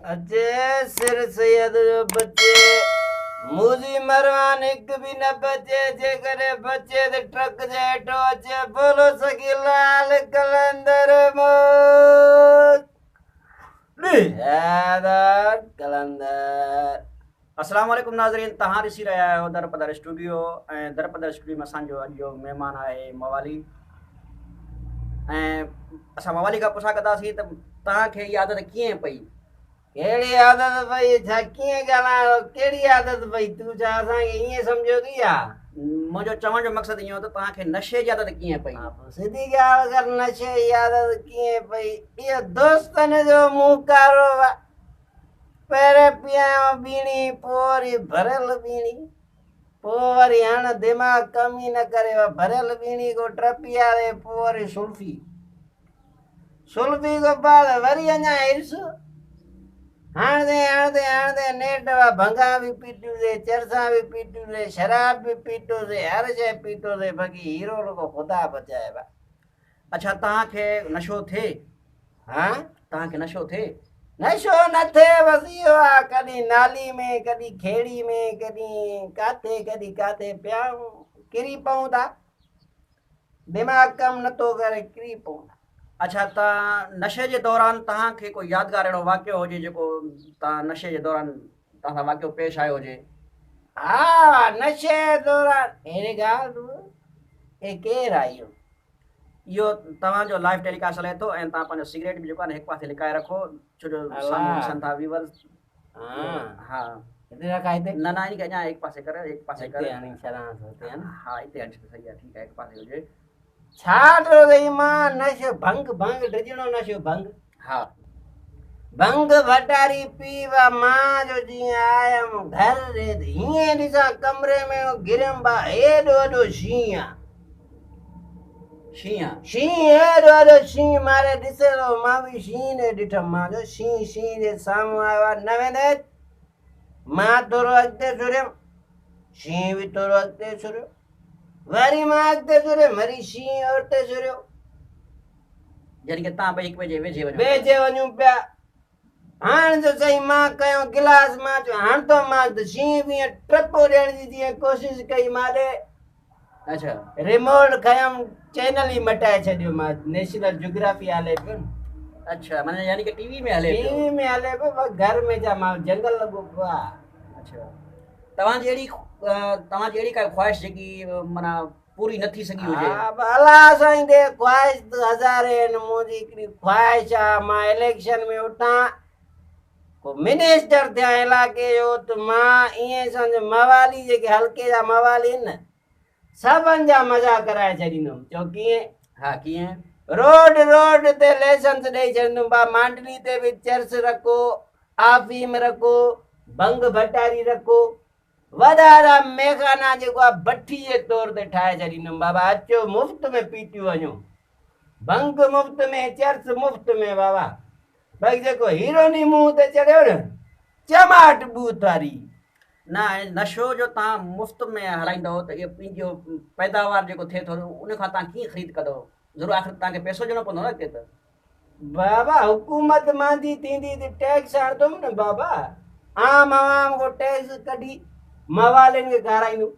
अचे सिर सैयद जो बचे मुझी मरवान एक भी न बचे जे करे बचे तो ट्रक जे हेठो अचे बोलो सकी लाल कलंदर मौत हैदर कलंदर। अस्सलाम वालेकुम नाज़रीन, तहां ॾिसी रहिया आहियो दरपदर स्टूडियो ऐं दरपदर स्टूडियो में असांजो अॼु जो महिमान आहे मवाली। ऐं असां मवाली खां पुछा कंदासीं त तव्हांखे इहा आदत कीअं पई? केड़ी आदत भई छा कीअं ॻाल्हायो केड़ी आदत भई तू छा असांखे ईअं सम्झो थी या? मुंहिंजो चवण जो मक़सदु इहो त तव्हांखे नशे जी आदत कीअं पई? सिधी ॻाल्हि कर नशे जी आदत कीअं पई इहो दोस्तनि जो मुंहुं कारो हुआ। पहिरें पियां बीड़ी पोइ वरी भरियल बीड़ी पोइ वरी हाणे दिमाग़ कम ई न करे भरियल बीड़ी को टपी आवे पोइ वरी सुल्फी खां बाद वरी अञा हिर्स हाणदे नेट भंगा भी पीटियूंसीं चरसा भी पीटियूंसीं शराब भी पीटोसीं हर शइ पीटोसीं बाक़ी हीरो रुगो ख़ुदा बचाए बा। अच्छा तव्हांखे नशो थिए? हाँ तव्हांखे नशो थिए? नशो न थिए बसि इहो आहे कॾहिं नाली में कॾहिं खेड़ी में कॾहिं काथे पिया किरी पऊं था दिमाग़ कम नथो करे किरी पऊं था। अच्छा तव्हां नशे जे दौरान तव्हांखे कोई यादगार अहिड़ो वाक़ियो हुजे जेको तव्हां नशे जे दौरान तव्हां सां वाक़ियो पेश आयो हुजे? हा नशे जे दौरान अहिड़ी ॻाल्हि ए केरु आहे इहो तव्हांजो लाइव टेलीकास्ट हले थो ऐं तव्हां पंहिंजो सिगरेट बि जेको आहे न हिकु पासे लिकाए रखो छो जो साम्हूं ॾिसनि था व्यूअर्स। हा हिते रखा हिते न न इनखे अञा हिकु पासे करे हाणे शराब होते हैं ना। हा हिते हट सही आहे ठीकु आहे हिकु पासे हुजे। छा तो रही मां नशो भंग डिजणो नशो भंग। हा भंग भटारी पीवा मां जो जीअं आयमि घर रे हीअं ॾिसां कमरे में गिरम बा हेॾो वॾो शींहुं आहे शींहुं शींहुं मारे ॾिसे थो मां बि शींहुं ने ॾिठमि मां जो शींहुं जे साम्हूं आयो आहे न वेंदे मां थोरो अॻिते छुरियमि शींहुं बि थोरो अॻिते छुरियो वरी मां अॻिते छुरियमि वरी शींहुं अॻिते छुरियो यानी कि तव्हां ॿई हिक ॿिए जे वेझे वञूं पिया। हाणे जो सही मां कयो गिलास मां चयो हाणे तो मां त शींहुं बि टपो ॾियण जी जीअं कोशिशि कई मां ॾे। अच्छा रिमोट खयमि चैनल ई मटाए छॾियो मां नेशनल ज्योग्राफी हले पियो। अच्छा माने यानी कि टीवी में हले पियो? टीवी में हले पियो घर में जा मां जंगल लॻो पियो आहे। अच्छा तव्हांजी अहिड़ी का ख्वाहिश जेकी माना पूरी न थी सघी हुजे? अलाह साईं दे ख्वाहिश त हज़ारे आहिनि मुंहिंजी हिकिड़ी ख्वाहिश आहे मां इलेक्शन में उठां को मिनिस्टर थियां इलाइक़े जो त मां ईअं सम्झ मवाली जेके हल्के जा मवाली आहिनि न सभिनि जा मज़ा कराए छॾींदुमि। चओ कीअं? हा कीअं? रोड ते लाइसेंस ॾेई छॾींदुमि बा मांडली ते बि चर्च रखो आफीम रखो भंग भटारी रखो वॾा मेखाना जेको आहे भट्टी जे तौर ते ठाहे छॾींदुमि बाबा अचो मुफ़्त में पीटियूं वञो भंग मुफ़्त में चर्च मुफ़्त में बाबा भई जेको हीरोनी मुंहुं ते चढ़ियो न चमाट बूथ वारी न नशो जो तव्हां मुफ़्त में हलाईंदव त इहो पंहिंजो पैदावार जेको थिए थो उन खां तव्हां कीअं ख़रीद कंदव? ज़रूरु आख़िर तव्हांखे पैसो ॾियणो पवंदो न हिते त। बाबा हुकूमत मांजी थींदी त टैक्स आणंदुमि न बाबा आम आवाम को टैक्स कढी मवालिन के खाराईंदुमि।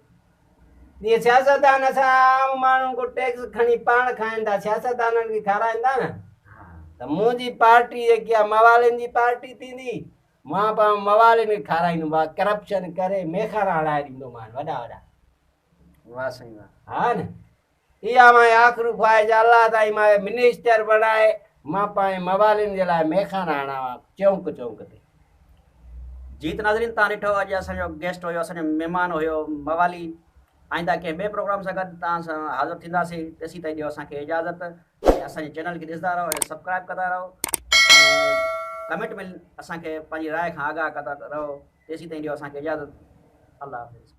जीअं सियासतदान असां आम माण्हुनि को टैक्स खणी पाण खाइनि था सियासतदाननि खे खाराईंदा न त मुंहिंजी पार्टी जेकी आहे मवालिन जी पार्टी थींदी मां पाण मवालिन खे खाराईंदुमि करप्शन करे मेखाना हणाए ॾींदोमान वॾा वाह साईं वाह। हा न इहा मां आख़िरी ख्वाहिश अलाह ताईं मां मिनिस्टर बणाए मां पंहिंजे मवालिन जे लाइ मेखाना हणां चौंक ते। जी त नाज़रीन तव्हां ॾिठो अॼु असांजो गेस्ट हुयो असांजो महिमान हुयो मवाली। आईंदा कंहिं ॿिए प्रोग्राम सां गॾु तव्हां सां हाज़िर थींदासीं तेसीं ताईं ॾियो असांखे इजाज़त ऐं असांजे चैनल खे ॾिसंदा रहो ऐं सब्सक्राइब कंदा रहो ऐं कमेंट में असांखे पंहिंजी राय खां आगाह कंदा रहो तेसीं ताईं ॾियो असांखे इजाज़त। अल्लाह हाफ़िज़।